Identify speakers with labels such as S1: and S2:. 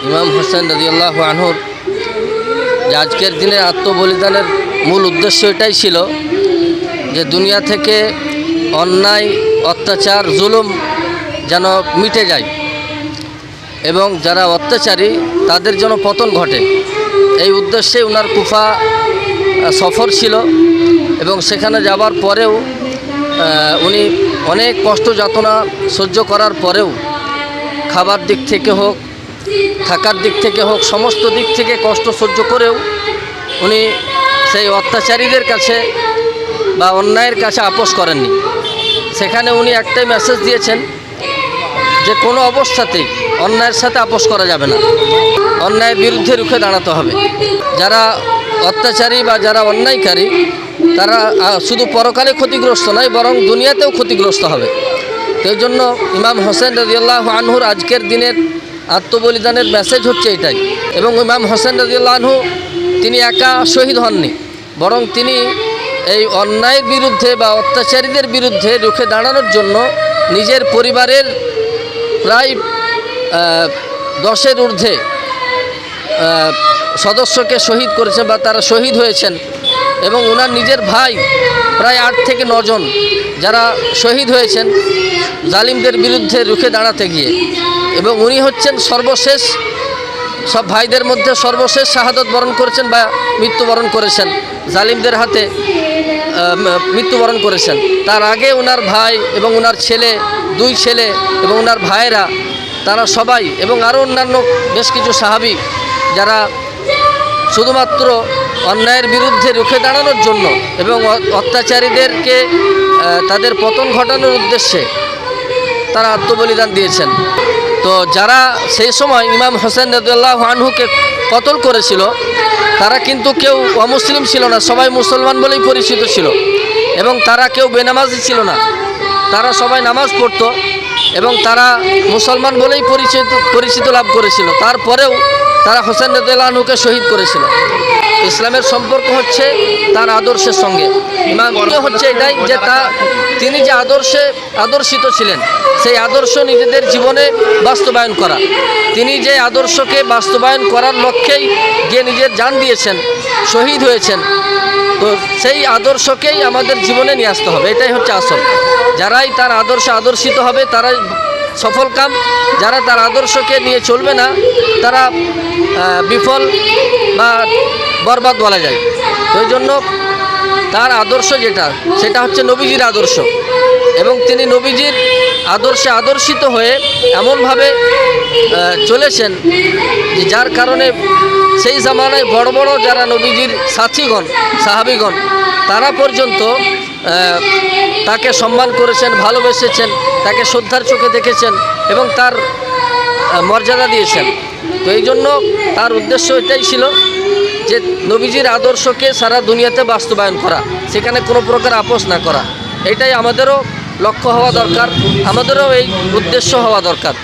S1: ইমাম হোসেন রাদিয়াল্লাহু আনহুর যে আজকের দিনে আত্মবলিদানের মূল উদ্দেশ্য এটাই ছিল যে দুনিয়া থেকে অন্যায়, অত্যাচার, জুলুম যেন মিটে যায় এবং যারা অত্যাচারী তাদের যেন পতন ঘটে। এই উদ্দেশ্যে ওনার কুফা সফর ছিল এবং সেখানে যাবার পরেও উনি অনেক কষ্ট যাতনা সহ্য করার পরেও খাবার দিক থেকে হোক, থাকার দিক থেকে হোক, সমস্ত দিক থেকে কষ্ট সহ্য করেও উনি সেই অত্যাচারীদের কাছে বা অন্যায়ের কাছে আপোষ করেননি। সেখানে উনি একটাই মেসেজ দিয়েছেন যে কোনো অবস্থাতেই অন্যায়ের সাথে আপোষ করা যাবে না, অন্যায়ের বিরুদ্ধে রুখে দাঁড়াতে হবে। যারা অত্যাচারী বা যারা অন্যায়কারী তারা শুধু পরকালে ক্ষতিগ্রস্ত নয়, বরং দুনিয়াতেও ক্ষতিগ্রস্ত হবে। তো এই জন্য ইমাম হোসেন রাদিয়াল্লাহু আনহুর আজকের দিনের আত্মবলিদানের মেসেজ হচ্ছে এটাই। এবং ইমাম হোসেন রাদিয়াল্লাহু আনহু তিনি একা শহীদ হননি, বরং তিনি এই অন্যায়ের বিরুদ্ধে বা অত্যাচারীদের বিরুদ্ধে রুখে দাঁড়ানোর জন্য নিজের পরিবারের প্রায় 10-এর ঊর্ধ্বে সদস্যকে শহীদ করেছেন বা তারা শহীদ হয়েছেন। এবং ওনার নিজের ভাই প্রায় 8 থেকে 9 জন যারা শহীদ হয়েছেন জালিমদের বিরুদ্ধে রুখে দাঁড়াতে গিয়ে। এবং উনি হচ্ছেন সর্বশেষ, সব ভাইদের মধ্যে সর্বশেষ শাহাদত বরণ করেছেন বা মৃত্যুবরণ করেছেন, জালিমদের হাতে মৃত্যুবরণ করেছেন। তার আগে ওনার ভাই এবং ওনার ছেলে, 2 ছেলে এবং ওনার ভাইয়েরা, তারা সবাই এবং আরও অন্যান্য বেশ কিছু সাহাবী যারা শুধুমাত্র অন্যায়ের বিরুদ্ধে রুখে দাঁড়ানোর জন্য এবং অত্যাচারীদেরকে তাদের পতন ঘটানোর উদ্দেশ্যে তারা আত্মবলিদান দিয়েছেন। তো যারা সেই সময় ইমাম হোসেন রাদিয়াল্লাহু আনহুকে কতল করেছিল তারা কিন্তু কেউ অমুসলিম ছিল না, সবাই মুসলমান বলেই পরিচিত ছিল। এবং তারা কেউ বেনামাজি ছিল না, তারা সবাই নামাজ পড়তো এবং তারা মুসলমান বলেই পরিচিত লাভ করেছিল। তারপরেও তারা হোসেন রাদিয়াল্লাহু আনহুকে শহীদ করেছিল। ইসলামের সম্পর্ক হচ্ছে তার আদর্শের সঙ্গে। ইমাম হচ্ছে এটাই যে তিনি যে আদর্শে আদর্শিত ছিলেন সেই আদর্শ নিজেদের জীবনে বাস্তবায়ন করা। তিনি যে আদর্শকে বাস্তবায়ন করার লক্ষ্যেই গিয়ে নিজের জান দিয়েছেন, শহীদ হয়েছেন। তো সেই আদর্শকেই আমাদের জীবনে নিয়ে আসতে হবে, এটাই হচ্ছে আসল। যারাই তার আদর্শে আদর্শিত হবে তারাই সফলকাম, যারা তার আদর্শকে নিয়ে চলবে না তারা বিফল বা বরবাদ বলা যায়। তো এই জন্য তার আদর্শ যেটা, সেটা হচ্ছে নবীজির আদর্শ। এবং তিনি নবীজির আদর্শে আদর্শিত হয়ে এমনভাবে চলেছেন যে যার কারণে সেই জামানায় বড় বড় যারা নবীজির সাথীগণ, সাহাবীগণ, তারা পর্যন্ত তাকে সম্মান করেছেন, ভালোবেসেছেন, তাকে শ্রদ্ধার চোখে দেখেছেন এবং তার মর্যাদা দিয়েছেন। তো এই জন্য তার উদ্দেশ্য এটাই ছিল যে নবীজির আদর্শকে সারা দুনিয়াতে বাস্তবায়ন করা, সেখানে কোনো প্রকার আপোষ না করা। এটাই আমাদেরও লক্ষ্য হওয়া দরকার, আমাদেরও এই উদ্দেশ্য হওয়া দরকার।